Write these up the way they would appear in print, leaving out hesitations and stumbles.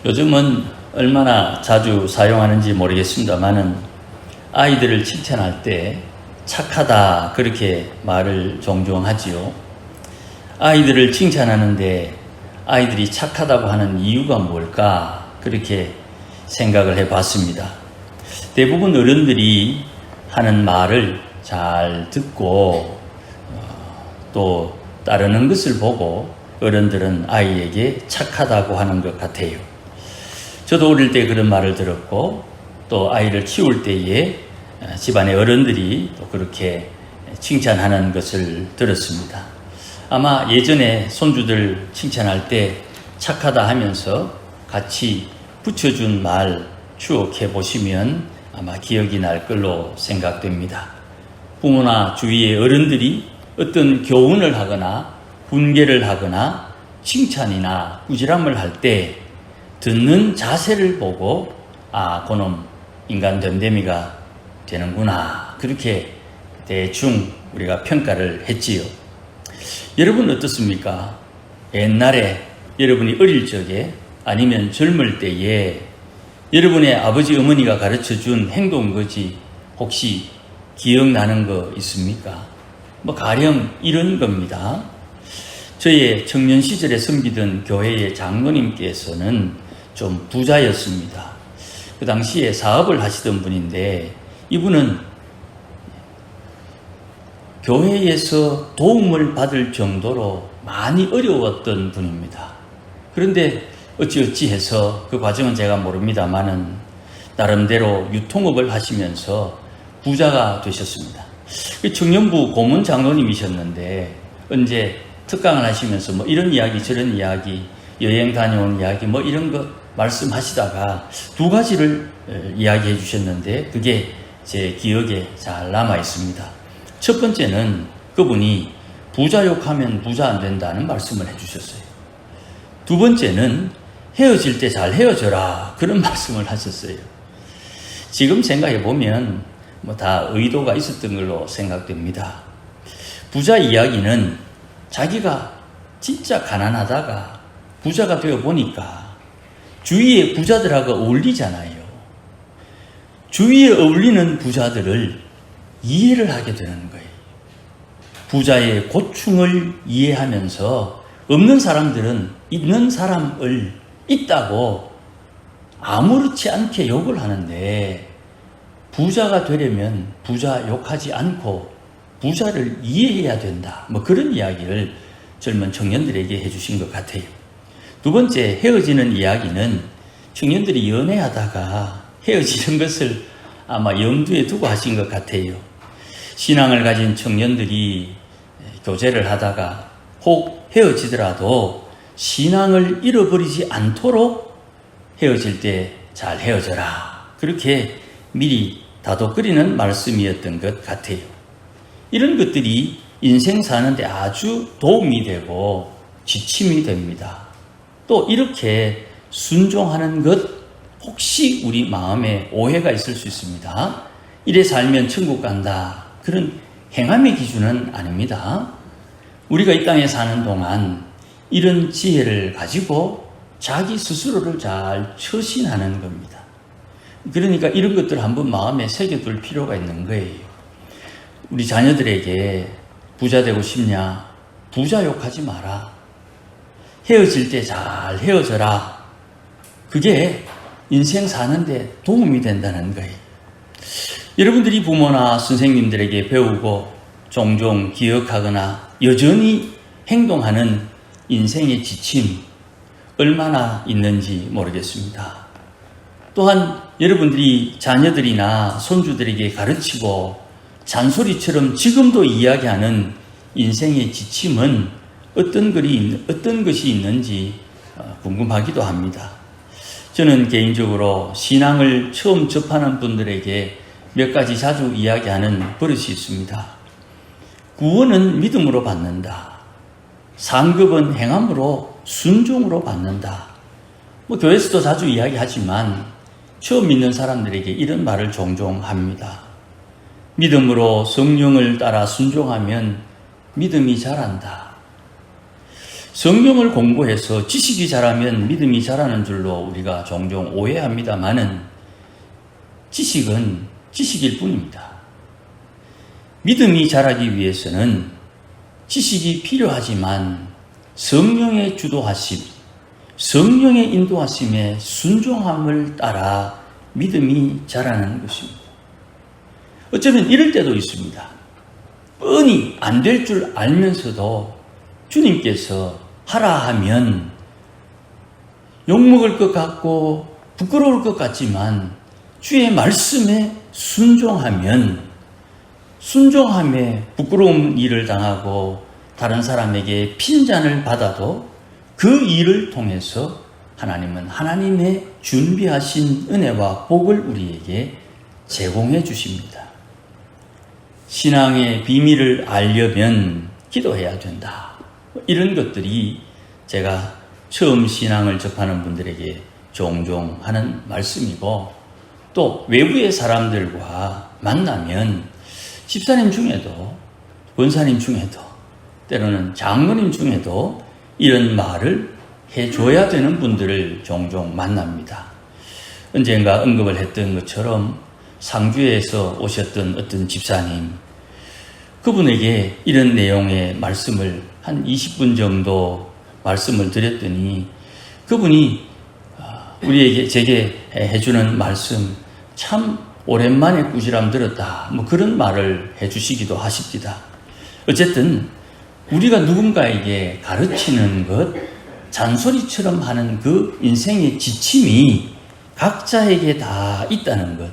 요즘은 얼마나 자주 사용하는지 모르겠습니다만은 아이들을 칭찬할 때 착하다 그렇게 말을 종종 하지요. 아이들을 칭찬하는데 아이들이 착하다고 하는 이유가 뭘까 그렇게 생각을 해봤습니다. 대부분 어른들이 하는 말을 잘 듣고 또 따르는 것을 보고 어른들은 아이에게 착하다고 하는 것 같아요. 저도 어릴 때 그런 말을 들었고 또 아이를 키울 때에 집안의 어른들이 또 그렇게 칭찬하는 것을 들었습니다. 아마 예전에 손주들 칭찬할 때 착하다 하면서 같이 붙여준 말 추억해 보시면 아마 기억이 날 걸로 생각됩니다. 부모나 주위의 어른들이 어떤 교훈을 하거나 훈계를 하거나 칭찬이나 꾸지람을 할 때 듣는 자세를 보고 그놈 인간 됨됨이가 되는구나 그렇게 대충 우리가 평가를 했지요. 여러분 어떻습니까? 옛날에 여러분이 어릴 적에 아니면 젊을 때에 여러분의 아버지 어머니가 가르쳐준 행동거지 혹시 기억나는 거 있습니까? 가령 이런 겁니다. 저의 청년 시절에 섬기던 교회의 장로님께서는 좀 부자였습니다. 그 당시에 사업을 하시던 분인데 이분은 교회에서 도움을 받을 정도로 많이 어려웠던 분입니다. 그런데 어찌해서 그 과정은 제가 모릅니다만은 나름대로 유통업을 하시면서 부자가 되셨습니다. 청년부 고문 장로님이셨는데 언제 특강을 하시면서 이런 이야기 저런 이야기 여행 다녀온 이야기 이런 거 말씀하시다가 두 가지를 이야기해 주셨는데 그게 제 기억에 잘 남아 있습니다. 첫 번째는 그분이 부자 욕하면 부자 안 된다는 말씀을 해 주셨어요. 두 번째는 헤어질 때 잘 헤어져라 그런 말씀을 하셨어요. 지금 생각해 보면 다 의도가 있었던 걸로 생각됩니다. 부자 이야기는 자기가 진짜 가난하다가 부자가 되어 보니까 주위의 부자들하고 어울리잖아요. 주위에 어울리는 부자들을 이해를 하게 되는 거예요. 부자의 고충을 이해하면서 없는 사람들은 있는 사람을 있다고 아무렇지 않게 욕을 하는데 부자가 되려면 부자 욕하지 않고 부자를 이해해야 된다. 그런 이야기를 젊은 청년들에게 해주신 것 같아요. 두 번째 헤어지는 이야기는 청년들이 연애하다가 헤어지는 것을 아마 염두에 두고 하신 것 같아요. 신앙을 가진 청년들이 교제를 하다가 혹 헤어지더라도 신앙을 잃어버리지 않도록 헤어질 때 잘 헤어져라. 그렇게 미리 다독거리는 말씀이었던 것 같아요. 이런 것들이 인생 사는데 아주 도움이 되고 지침이 됩니다. 또 이렇게 순종하는 것 혹시 우리 마음에 오해가 있을 수 있습니다. 이래 살면 천국 간다. 그런 행함의 기준은 아닙니다. 우리가 이 땅에 사는 동안 이런 지혜를 가지고 자기 스스로를 잘 처신하는 겁니다. 그러니까 이런 것들을 한번 마음에 새겨둘 필요가 있는 거예요. 우리 자녀들에게 부자 되고 싶냐? 부자 욕하지 마라. 헤어질 때 잘 헤어져라. 그게 인생 사는데 도움이 된다는 거예요. 여러분들이 부모나 선생님들에게 배우고 종종 기억하거나 여전히 행동하는 인생의 지침 얼마나 있는지 모르겠습니다. 또한 여러분들이 자녀들이나 손주들에게 가르치고 잔소리처럼 지금도 이야기하는 인생의 지침은 어떤 것이 있는지 궁금하기도 합니다. 저는 개인적으로 신앙을 처음 접하는 분들에게 몇 가지 자주 이야기하는 버릇이 있습니다. 구원은 믿음으로 받는다. 상급은 행함으로 순종으로 받는다. 교회에서도 자주 이야기하지만 처음 믿는 사람들에게 이런 말을 종종 합니다. 믿음으로 성령을 따라 순종하면 믿음이 자란다. 성경을 공부해서 지식이 자라면 믿음이 자라는 줄로 우리가 종종 오해합니다마는 지식은 지식일 뿐입니다. 믿음이 자라기 위해서는 지식이 필요하지만 성령의 주도하심, 성령의 인도하심에 순종함을 따라 믿음이 자라는 것입니다. 어쩌면 이럴 때도 있습니다. 뻔히 안 될 줄 알면서도 주님께서 하라 하면 욕먹을 것 같고 부끄러울 것 같지만 주의 말씀에 순종함에 부끄러운 일을 당하고 다른 사람에게 핀잔을 받아도 그 일을 통해서 하나님은 하나님의 준비하신 은혜와 복을 우리에게 제공해 주십니다. 신앙의 비밀을 알려면 기도해야 된다. 이런 것들이 제가 처음 신앙을 접하는 분들에게 종종 하는 말씀이고, 또 외부의 사람들과 만나면 집사님 중에도 권사님 중에도 때로는 장로님 중에도 이런 말을 해줘야 되는 분들을 종종 만납니다. 언젠가 언급을 했던 것처럼 상주에서 오셨던 어떤 집사님, 그분에게 이런 내용의 말씀을 한 20분 정도 말씀을 드렸더니 그분이 제게 해주는 말씀, 참 오랜만에 꾸지람 들었다, 뭐 그런 말을 해주시기도 하십니다. 어쨌든 우리가 누군가에게 가르치는 것, 잔소리처럼 하는 그 인생의 지침이 각자에게 다 있다는 것,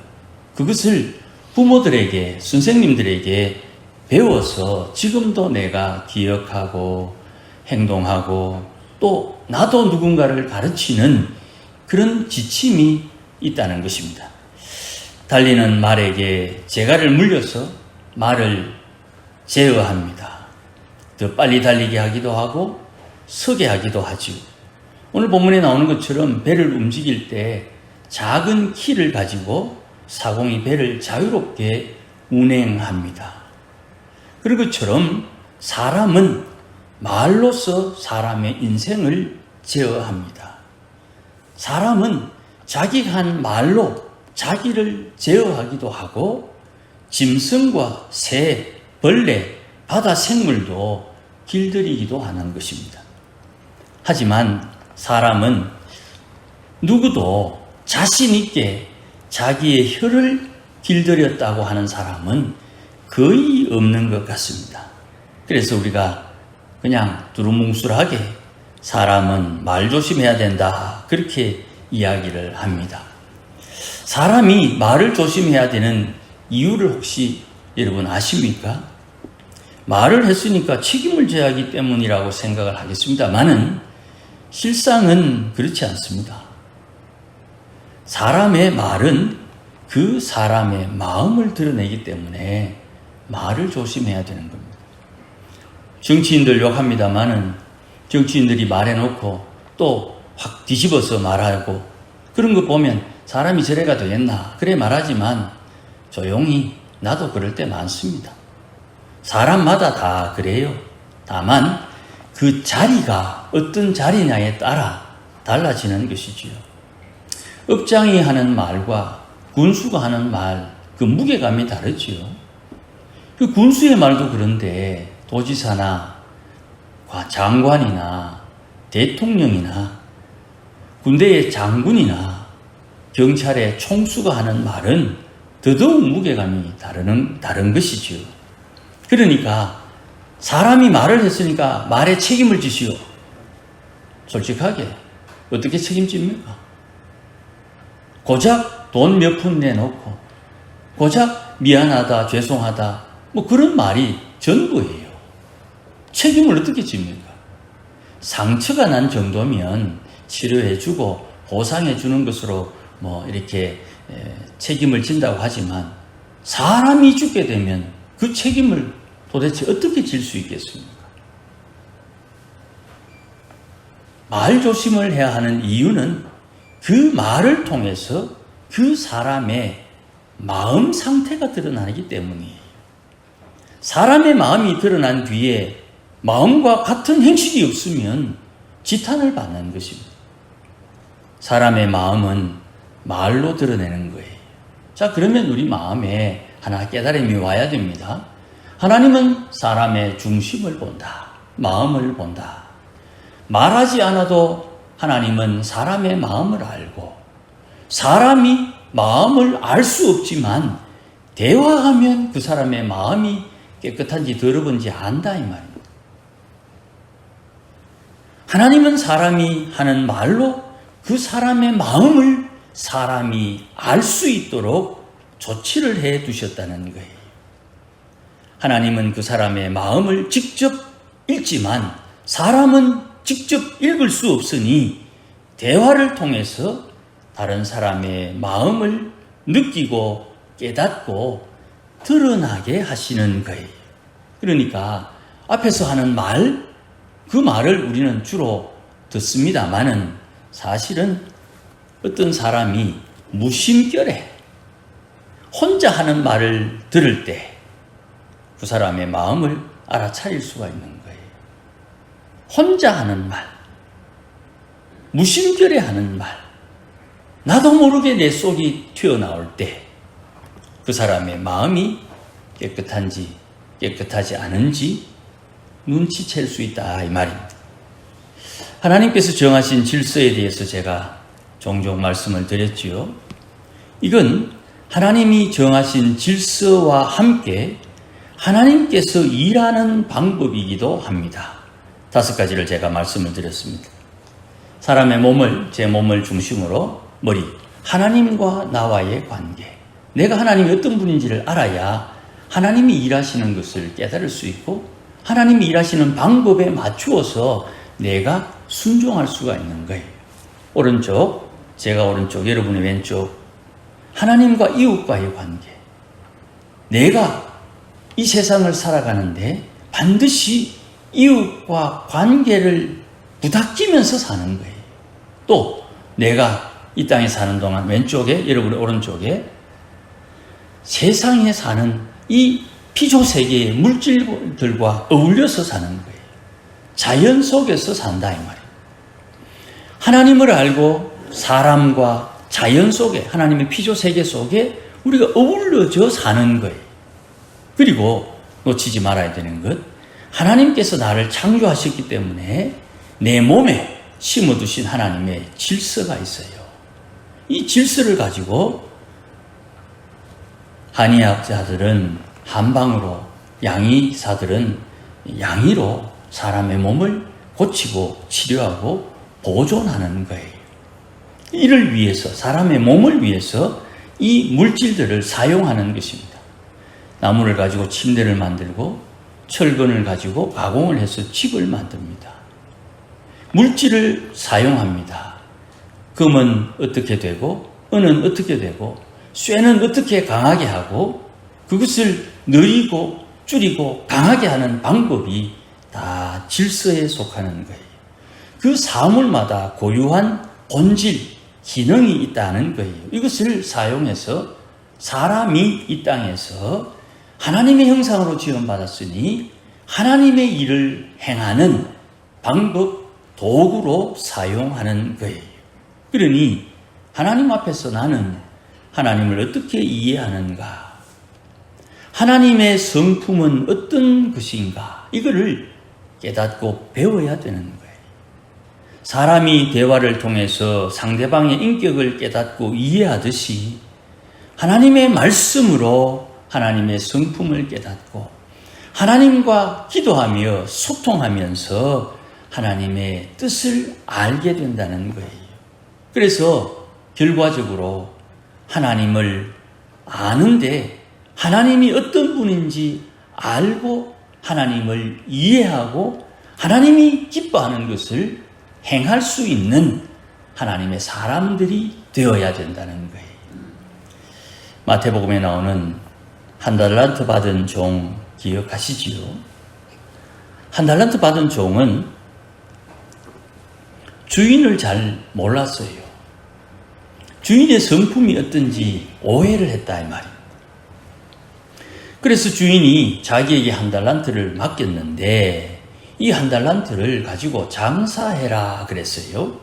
그것을 부모들에게, 선생님들에게 배워서 지금도 내가 기억하고 행동하고 또 나도 누군가를 가르치는 그런 지침이 있다는 것입니다. 달리는 말에게 재갈을 물려서 말을 제어합니다. 더 빨리 달리게 하기도 하고 서게 하기도 하지요. 오늘 본문에 나오는 것처럼 배를 움직일 때 작은 키를 가지고 사공이 배를 자유롭게 운행합니다. 그런 것처럼 사람은 말로서 사람의 인생을 제어합니다. 사람은 자기가 한 말로 자기를 제어하기도 하고 짐승과 새, 벌레, 바다 생물도 길들이기도 하는 것입니다. 하지만 사람은 누구도 자신 있게 자기의 혀를 길들였다고 하는 사람은 거의 없는 것 같습니다. 그래서 우리가 그냥 두루뭉술하게 사람은 말 조심해야 된다, 그렇게 이야기를 합니다. 사람이 말을 조심해야 되는 이유를 혹시 여러분 아십니까? 말을 했으니까 책임을 져야 하기 때문이라고 생각을 하겠습니다만은 실상은 그렇지 않습니다. 사람의 말은 그 사람의 마음을 드러내기 때문에 말을 조심해야 되는 겁니다. 정치인들 욕합니다마는 정치인들이 말해놓고 또 확 뒤집어서 말하고 그런 거 보면 사람이 저래가 되겠나 그래 말하지만 조용히 나도 그럴 때 많습니다. 사람마다 다 그래요. 다만 그 자리가 어떤 자리냐에 따라 달라지는 것이지요. 업장이 하는 말과 군수가 하는 말, 그 무게감이 다르지요. 그 군수의 말도 그런데 도지사나 장관이나 대통령이나 군대의 장군이나 경찰의 총수가 하는 말은 더더욱 무게감이 다른 것이지요. 그러니까 사람이 말을 했으니까 말에 책임을 지시오. 솔직하게 어떻게 책임집니까? 고작 돈 몇 푼 내놓고 고작 미안하다, 죄송하다, 뭐 그런 말이 전부예요. 책임을 어떻게 집니까? 상처가 난 정도면 치료해주고 보상해주는 것으로 뭐 이렇게 책임을 진다고 하지만 사람이 죽게 되면 그 책임을 도대체 어떻게 질 수 있겠습니까? 말 조심을 해야 하는 이유는 그 말을 통해서 그 사람의 마음 상태가 드러나기 때문이에요. 사람의 마음이 드러난 뒤에 마음과 같은 행실이 없으면 지탄을 받는 것입니다. 사람의 마음은 말로 드러내는 거예요. 자, 그러면 우리 마음에 하나 깨달음이 와야 됩니다. 하나님은 사람의 중심을 본다. 마음을 본다. 말하지 않아도 하나님은 사람의 마음을 알고, 사람이 마음을 알 수 없지만 대화하면 그 사람의 마음이 깨끗한지 더러운지 안다 이 말입니다. 하나님은 사람이 하는 말로 그 사람의 마음을 사람이 알 수 있도록 조치를 해 두셨다는 거예요. 하나님은 그 사람의 마음을 직접 읽지만 사람은 직접 읽을 수 없으니 대화를 통해서 다른 사람의 마음을 느끼고 깨닫고 드러나게 하시는 거예요. 그러니까 앞에서 하는 말, 그 말을 우리는 주로 듣습니다만은 사실은 어떤 사람이 무심결에 혼자 하는 말을 들을 때 그 사람의 마음을 알아차릴 수가 있는 거예요. 혼자 하는 말, 무심결에 하는 말, 나도 모르게 내 속이 튀어나올 때 그 사람의 마음이 깨끗한지 깨끗하지 않은지 눈치챌 수 있다 이 말입니다. 하나님께서 정하신 질서에 대해서 제가 종종 말씀을 드렸지요. 이건 하나님이 정하신 질서와 함께 하나님께서 일하는 방법이기도 합니다. 5가지를 제가 말씀을 드렸습니다. 사람의 몸을, 제 몸을 중심으로 머리, 하나님과 나와의 관계, 내가 하나님이 어떤 분인지를 알아야 하나님이 일하시는 것을 깨달을 수 있고 하나님이 일하시는 방법에 맞추어서 내가 순종할 수가 있는 거예요. 오른쪽, 제가 오른쪽, 여러분의 왼쪽, 하나님과 이웃과의 관계. 내가 이 세상을 살아가는데 반드시 이웃과 관계를 부닥치면서 사는 거예요. 또 내가 이 땅에 사는 동안 왼쪽에, 여러분의 오른쪽에 세상에 사는 이 피조세계의 물질들과 어울려서 사는 거예요. 자연 속에서 산다 이 말이에요. 하나님을 알고 사람과 자연 속에, 하나님의 피조세계 속에 우리가 어울려져 사는 거예요. 그리고 놓치지 말아야 되는 것, 하나님께서 나를 창조하셨기 때문에 내 몸에 심어두신 하나님의 질서가 있어요. 이 질서를 가지고 한의학자들은 한방으로, 양의사들은 양의로 사람의 몸을 고치고 치료하고 보존하는 거예요. 이를 위해서, 사람의 몸을 위해서 이 물질들을 사용하는 것입니다. 나무를 가지고 침대를 만들고 철근을 가지고 가공을 해서 집을 만듭니다. 물질을 사용합니다. 금은 어떻게 되고 은은 어떻게 되고 쇠는 어떻게 강하게 하고 그것을 느리고 줄이고 강하게 하는 방법이 다 질서에 속하는 거예요. 그 사물마다 고유한 본질, 기능이 있다는 거예요. 이것을 사용해서 사람이 이 땅에서 하나님의 형상으로 지음받았으니 하나님의 일을 행하는 방법, 도구로 사용하는 거예요. 그러니 하나님 앞에서 나는 하나님을 어떻게 이해하는가? 하나님의 성품은 어떤 것인가? 이거를 깨닫고 배워야 되는 거예요. 사람이 대화를 통해서 상대방의 인격을 깨닫고 이해하듯이 하나님의 말씀으로 하나님의 성품을 깨닫고 하나님과 기도하며 소통하면서 하나님의 뜻을 알게 된다는 거예요. 그래서 결과적으로 하나님을 아는데 하나님이 어떤 분인지 알고 하나님을 이해하고 하나님이 기뻐하는 것을 행할 수 있는 하나님의 사람들이 되어야 된다는 거예요. 마태복음에 나오는 한 달란트 받은 종 기억하시지요? 한 달란트 받은 종은 주인을 잘 몰랐어요. 주인의 성품이 어떤지 오해를 했다 이 말입니다. 그래서 주인이 자기에게 한 달란트를 맡겼는데 이 한 달란트를 가지고 장사해라 그랬어요.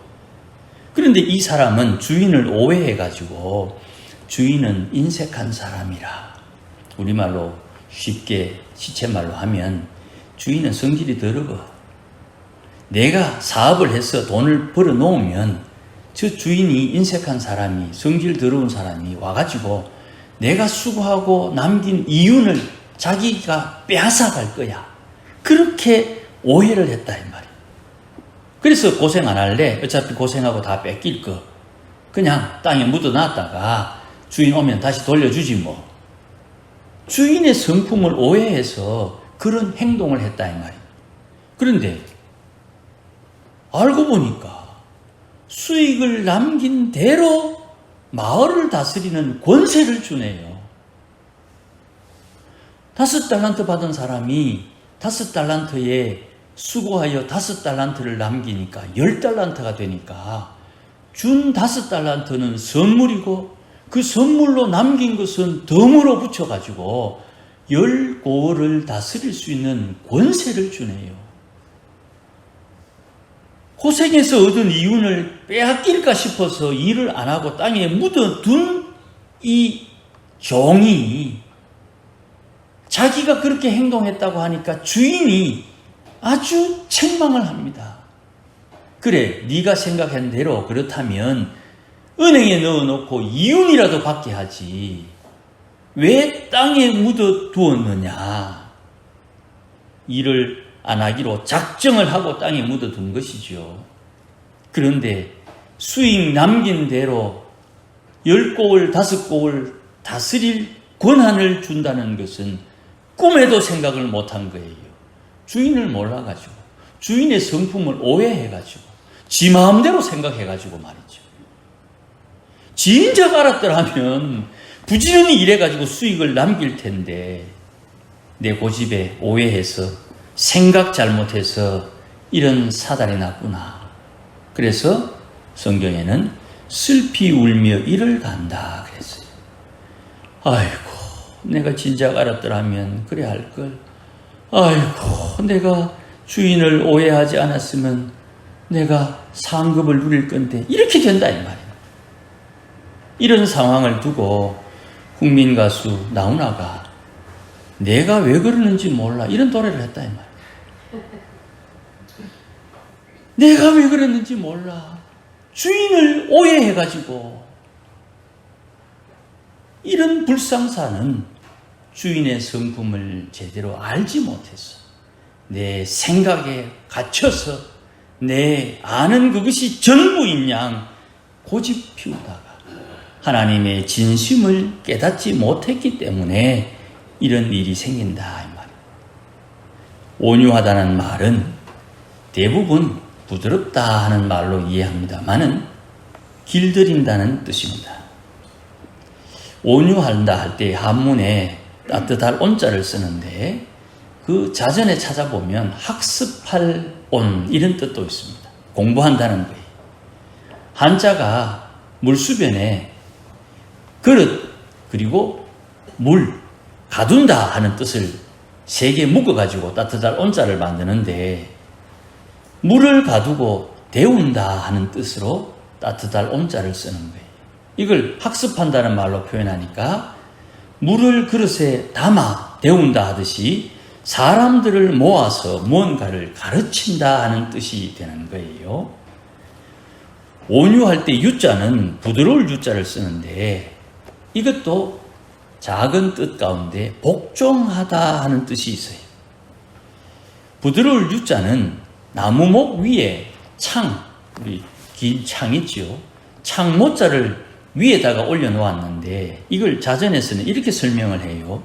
그런데 이 사람은 주인을 오해해가지고 주인은 인색한 사람이라, 우리말로 쉽게 시체말로 하면 주인은 성질이 더러워. 내가 사업을 해서 돈을 벌어 놓으면 저 주인이 인색한 사람이, 성질 더러운 사람이 와가지고 내가 수고하고 남긴 이윤을 자기가 빼앗아갈 거야. 그렇게 오해를 했다 이 말이야. 그래서 고생 안 할래. 어차피 고생하고 다 뺏길 거. 그냥 땅에 묻어놨다가 주인 오면 다시 돌려주지 뭐. 주인의 성품을 오해해서 그런 행동을 했다 이 말이야. 그런데 알고 보니까 수익을 남긴 대로 마을을 다스리는 권세를 주네요. 5달란트 받은 사람이 5달란트에 수고하여 5달란트를 남기니까 10달란트가 되니까 준 5달란트는 선물이고 그 선물로 남긴 것은 덤으로 붙여가지고 10고을을 다스릴 수 있는 권세를 주네요. 고생해서 얻은 이윤을 빼앗길까 싶어서 일을 안 하고 땅에 묻어둔 이 종이 자기가 그렇게 행동했다고 하니까 주인이 아주 책망을 합니다. 그래, 네가 생각한 대로 그렇다면 은행에 넣어놓고 이윤이라도 받게 하지. 왜 땅에 묻어두었느냐? 일을 안 하기로 작정을 하고 땅에 묻어둔 것이죠. 그런데 수익 남긴 대로 10고을, 5고을 다스릴 권한을 준다는 것은 꿈에도 생각을 못한 거예요. 주인을 몰라가지고, 주인의 성품을 오해해가지고, 지 마음대로 생각해가지고 말이죠. 진작 알았더라면 부지런히 일해가지고 수익을 남길 텐데, 내 고집에 오해해서 생각 잘못해서 이런 사단이 났구나. 그래서 성경에는 슬피 울며 이를 간다 그랬어요. 아이고, 내가 진작 알았더라면 그래 할걸. 아이고, 내가 주인을 오해하지 않았으면 내가 상급을 누릴 건데, 이렇게 된다 이 말이에요. 이런 상황을 두고 국민가수 나훈아가 내가 왜 그러는지 몰라 이런 노래를 했다 이 말이에요. 내가 왜 그랬는지 몰라. 주인을 오해해가지고. 이런 불상사는 주인의 성품을 제대로 알지 못해서 내 생각에 갇혀서 내 아는 그것이 전부인 양 고집 피우다가 하나님의 진심을 깨닫지 못했기 때문에 이런 일이 생긴다 이 말이에요. 온유하다는 말은 대부분 부드럽다 하는 말로 이해합니다만은 길들인다는 뜻입니다. 온유한다 할 때 한문에 따뜻할 온자를 쓰는데 그 자전에 찾아보면 학습할 온 이런 뜻도 있습니다. 공부한다는 거예요. 한자가 물수변에 그릇 그리고 물 가둔다 하는 뜻을 세 개 묶어가지고 따뜻할 온자를 만드는데 물을 가두고 데운다 하는 뜻으로 따뜻할 온자를 쓰는 거예요. 이걸 학습한다는 말로 표현하니까 물을 그릇에 담아 데운다 하듯이 사람들을 모아서 무언가를 가르친다 하는 뜻이 되는 거예요. 온유할 때 유자는 부드러울 유자를 쓰는데 이것도 작은 뜻 가운데 복종하다 하는 뜻이 있어요. 부드러울 유자는 나무목 위에 창, 우리 긴 창 있죠. 창 모자를 위에다가 올려놓았는데 이걸 자전에서는 이렇게 설명을 해요.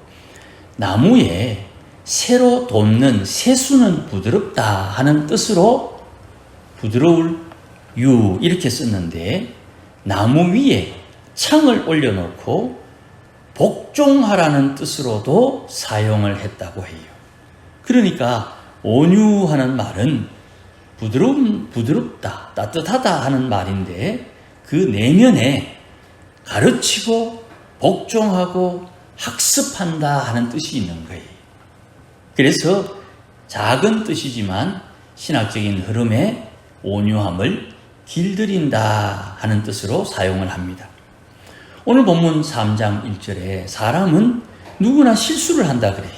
나무에 새로 돋는 새수는 부드럽다 하는 뜻으로 부드러울 유 이렇게 썼는데 나무 위에 창을 올려놓고 복종하라는 뜻으로도 사용을 했다고 해요. 그러니까 온유하는 말은 부드럽다, 따뜻하다 하는 말인데 그 내면에 가르치고 복종하고 학습한다 하는 뜻이 있는 거예요. 그래서 작은 뜻이지만 신학적인 흐름에 온유함을 길들인다 하는 뜻으로 사용을 합니다. 오늘 본문 3장 1절에 사람은 누구나 실수를 한다 그래요.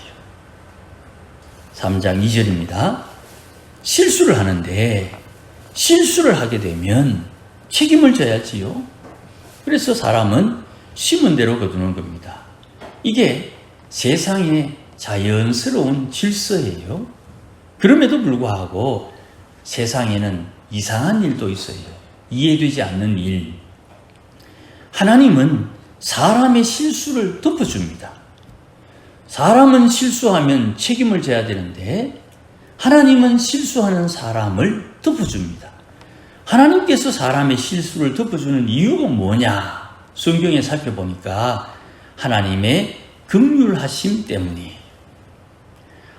3장 2절입니다. 실수를 하는데 실수를 하게 되면 책임을 져야지요. 그래서 사람은 심은 대로 거두는 겁니다. 이게 세상의 자연스러운 질서예요. 그럼에도 불구하고 세상에는 이상한 일도 있어요. 이해되지 않는 일. 하나님은 사람의 실수를 덮어줍니다. 사람은 실수하면 책임을 져야 되는데 하나님은 실수하는 사람을 덮어줍니다. 하나님께서 사람의 실수를 덮어주는 이유가 뭐냐? 성경에 살펴보니까 하나님의 긍휼하심 때문이에요.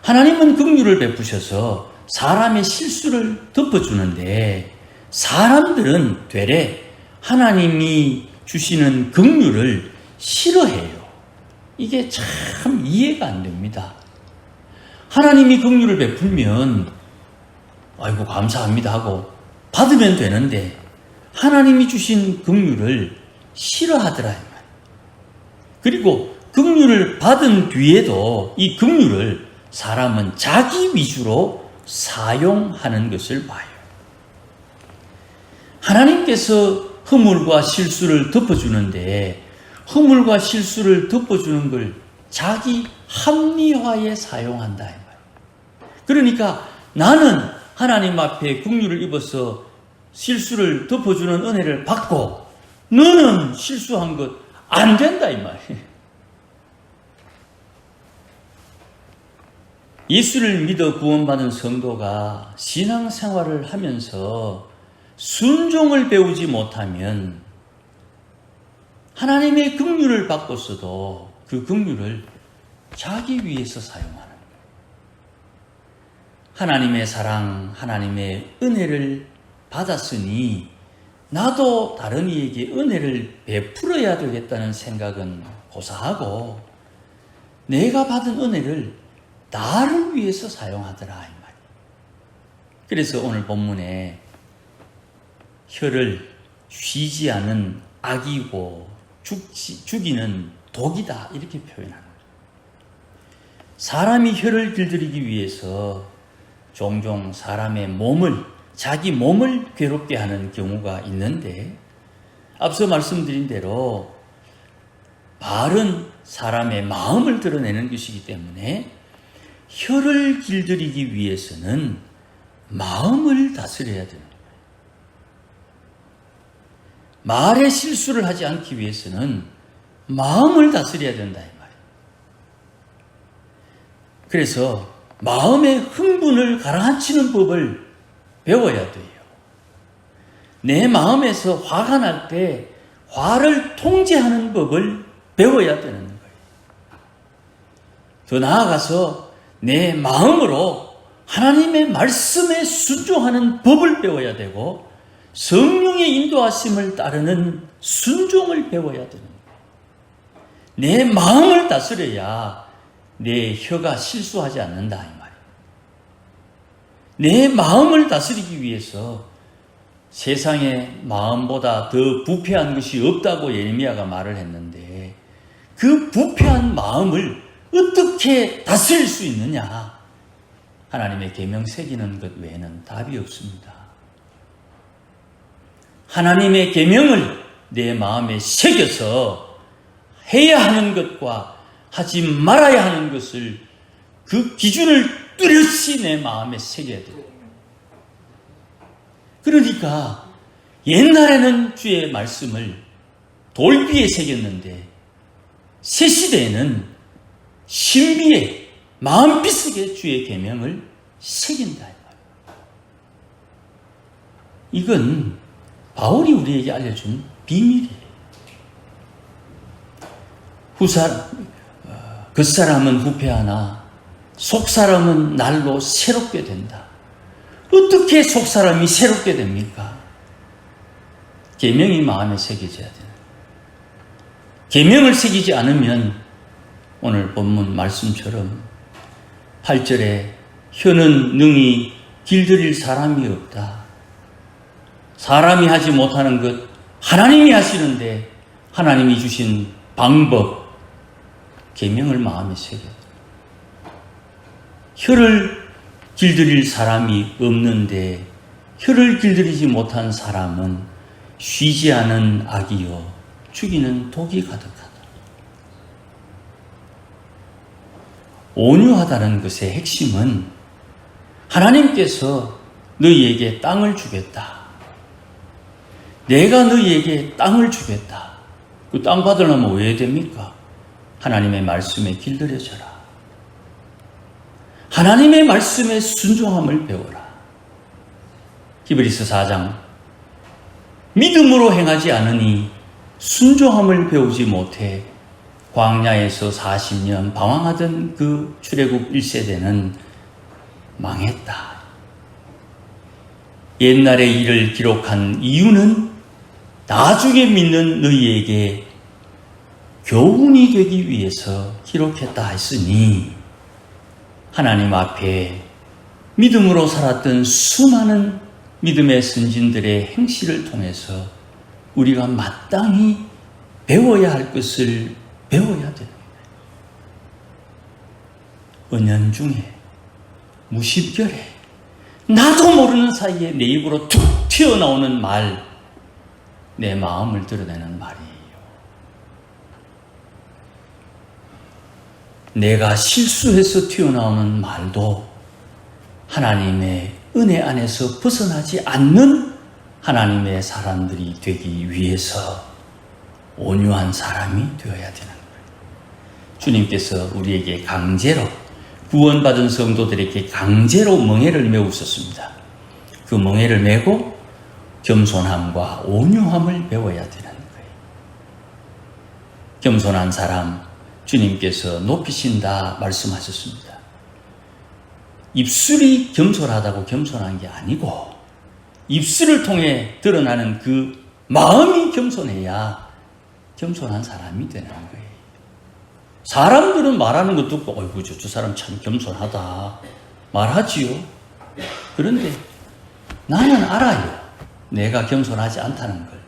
하나님은 긍휼을 베푸셔서 사람의 실수를 덮어주는데 사람들은 되레 하나님이 주시는 긍휼을 싫어해요. 이게 참 이해가 안 됩니다. 하나님이 긍휼을 베풀면 아이고 감사합니다 하고 받으면 되는데 하나님이 주신 긍휼을 싫어하더라 이 말. 그리고 긍휼을 받은 뒤에도 이 긍휼을 사람은 자기 위주로 사용하는 것을 봐요. 하나님께서 허물과 실수를 덮어주는데 허물과 실수를 덮어주는 걸 자기 합리화에 사용한다 이 말. 그러니까 나는 하나님 앞에 긍휼을 입어서 실수를 덮어주는 은혜를 받고 너는 실수한 것 안 된다 이 말이에요. 예수를 믿어 구원받은 성도가 신앙생활을 하면서 순종을 배우지 못하면 하나님의 긍휼을 받고서도 그 긍휼을 자기 위해서 사용하는 거예요. 하나님의 사랑, 하나님의 은혜를 받았으니 나도 다른 이에게 은혜를 베풀어야 되겠다는 생각은 고사하고 내가 받은 은혜를 나를 위해서 사용하더라 이 말이에요. 그래서 오늘 본문에 혀를 쉬지 않은 악이고 죽이는 독이다 이렇게 표현합니다. 사람이 혀를 길들이기 위해서 종종 사람의 자기 몸을 괴롭게 하는 경우가 있는데 앞서 말씀드린 대로 말은 사람의 마음을 드러내는 것이기 때문에 혀를 길들이기 위해서는 마음을 다스려야 됩니다. 말의 실수를 하지 않기 위해서는 마음을 다스려야 된다 이 말이에요. 그래서 마음의 흥분을 가라앉히는 법을 배워야 돼요. 내 마음에서 화가 날 때 화를 통제하는 법을 배워야 되는 거예요. 더 나아가서 내 마음으로 하나님의 말씀에 순종하는 법을 배워야 되고 성령의 인도하심을 따르는 순종을 배워야 되는 거예요. 내 마음을 다스려야 내 혀가 실수하지 않는다 이 말이에요. 내 마음을 다스리기 위해서 세상의 마음보다 더 부패한 것이 없다고 예레미야가 말을 했는데 그 부패한 마음을 어떻게 다스릴 수 있느냐? 하나님의 계명 새기는 것 외에는 답이 없습니다. 하나님의 계명을 내 마음에 새겨서 해야 하는 것과 하지 말아야 하는 것을 그 기준을 뚜렷이 내 마음에 새겨야 돼요. 그러니까 옛날에는 주의 말씀을 돌비에 새겼는데 새 시대에는 신비에 마음비스게 주의 계명을 새긴다. 이건 바울이 우리에게 알려준 비밀이에요. 겉사람은 후패하나 속사람은 날로 새롭게 된다. 어떻게 속사람이 새롭게 됩니까? 계명이 마음에 새겨져야 돼요. 계명을 새기지 않으면 오늘 본문 말씀처럼 8절에 혀는 능히 길들일 사람이 없다. 사람이 하지 못하는 것 하나님이 하시는데 하나님이 주신 방법, 계명을 마음에 새겨. 혀를 길들일 사람이 없는데 혀를 길들이지 못한 사람은 쉬지 않은 악이요 죽이는 독이 가득하다. 온유하다는 것의 핵심은 하나님께서 너희에게 땅을 주겠다. 내가 너희에게 땅을 주겠다. 그 땅 받으려면 왜 됩니까? 하나님의 말씀에 길들여져라. 하나님의 말씀에 순종함을 배워라. 히브리서 4장 믿음으로 행하지 않으니 순종함을 배우지 못해 광야에서 40년 방황하던 그 출애굽 1세대는 망했다. 옛날의 일을 기록한 이유는 나중에 믿는 너희에게 교훈이 되기 위해서 기록했다 했으니 하나님 앞에 믿음으로 살았던 수많은 믿음의 선진들의 행실을 통해서 우리가 마땅히 배워야 할 것을 배워야 됩니다. 은연중에 무심결에 나도 모르는 사이에 내 입으로 툭 튀어나오는 말, 내 마음을 드러내는 말이에요. 내가 실수해서 튀어나오는 말도 하나님의 은혜 안에서 벗어나지 않는 하나님의 사람들이 되기 위해서 온유한 사람이 되어야 되는 거예요. 주님께서 우리에게 강제로, 구원받은 성도들에게 강제로 멍에를 메우셨습니다. 그 멍에를 메고 겸손함과 온유함을 배워야 되는 거예요. 겸손한 사람 주님께서 높이신다 말씀하셨습니다. 입술이 겸손하다고 겸손한 게 아니고 입술을 통해 드러나는 그 마음이 겸손해야 겸손한 사람이 되는 거예요. 사람들은 말하는 거 듣고 어이구 저 사람 참 겸손하다 말하지요. 그런데 나는 알아요. 내가 겸손하지 않다는 걸.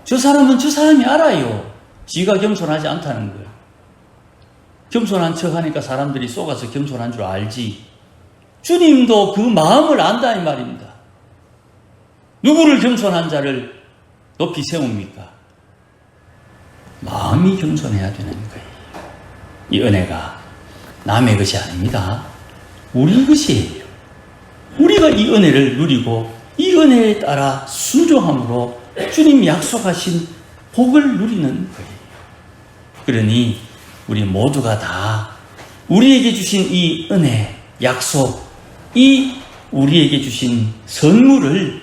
저 사람은 저 사람이 알아요. 지가 겸손하지 않다는 걸. 겸손한 척하니까 사람들이 속아서 겸손한 줄 알지. 주님도 그 마음을 안다 이 말입니다. 누구를 겸손한 자를 높이 세웁니까? 마음이 겸손해야 되는 거예요. 이 은혜가 남의 것이 아닙니다. 우리 것이에요. 우리가 이 은혜를 누리고 이 은혜에 따라 순종함으로 주님이 약속하신 복을 누리는 거예요. 그러니 우리 모두가 다 우리에게 주신 이 은혜, 약속, 이 우리에게 주신 선물을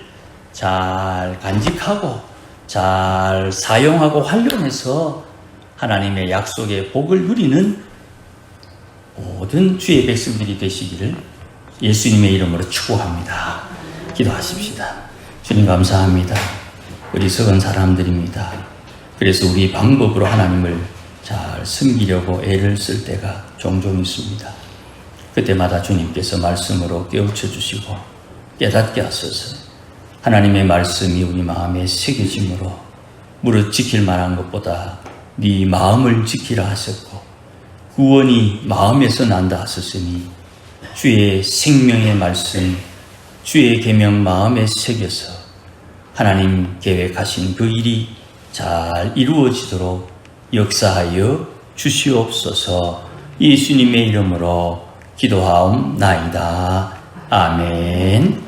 잘 간직하고 잘 사용하고 활용해서 하나님의 약속의 복을 누리는 모든 주의 백성들이 되시기를 예수님의 이름으로 축복합니다. 기도하십시다. 주님 감사합니다. 어리석은 사람들입니다. 그래서 우리 방법으로 하나님을 잘 섬기려고 애를 쓸 때가 종종 있습니다. 그때마다 주님께서 말씀으로 깨우쳐 주시고 깨닫게 하소서. 하나님의 말씀이 우리 마음에 새겨짐으로 무릇 지킬 만한 것보다 네 마음을 지키라 하셨고 구원이 마음에서 난다 하셨으니 주의 생명의 말씀, 주의 계명 마음에 새겨서 하나님 계획하신 그 일이 잘 이루어지도록 역사하여 주시옵소서. 예수님의 이름으로 기도하옵나이다. 아멘.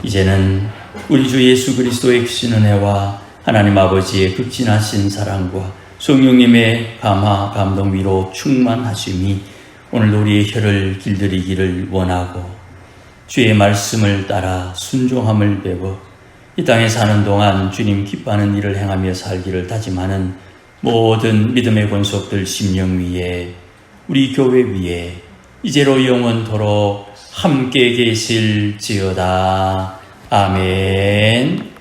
이제는 우리 주 예수 그리스도의 크신 은혜와 하나님 아버지의 극진하신 사랑과 성령님의 감화, 감동, 위로 충만하심이 오늘도 우리의 혀를 길들이기를 원하고 주의 말씀을 따라 순종함을 배워 이 땅에 사는 동안 주님 기뻐하는 일을 행하며 살기를 다짐하는 모든 믿음의 권속들 심령 위에 우리 교회 위에 이제로 영원토록 함께 계실지어다. 아멘.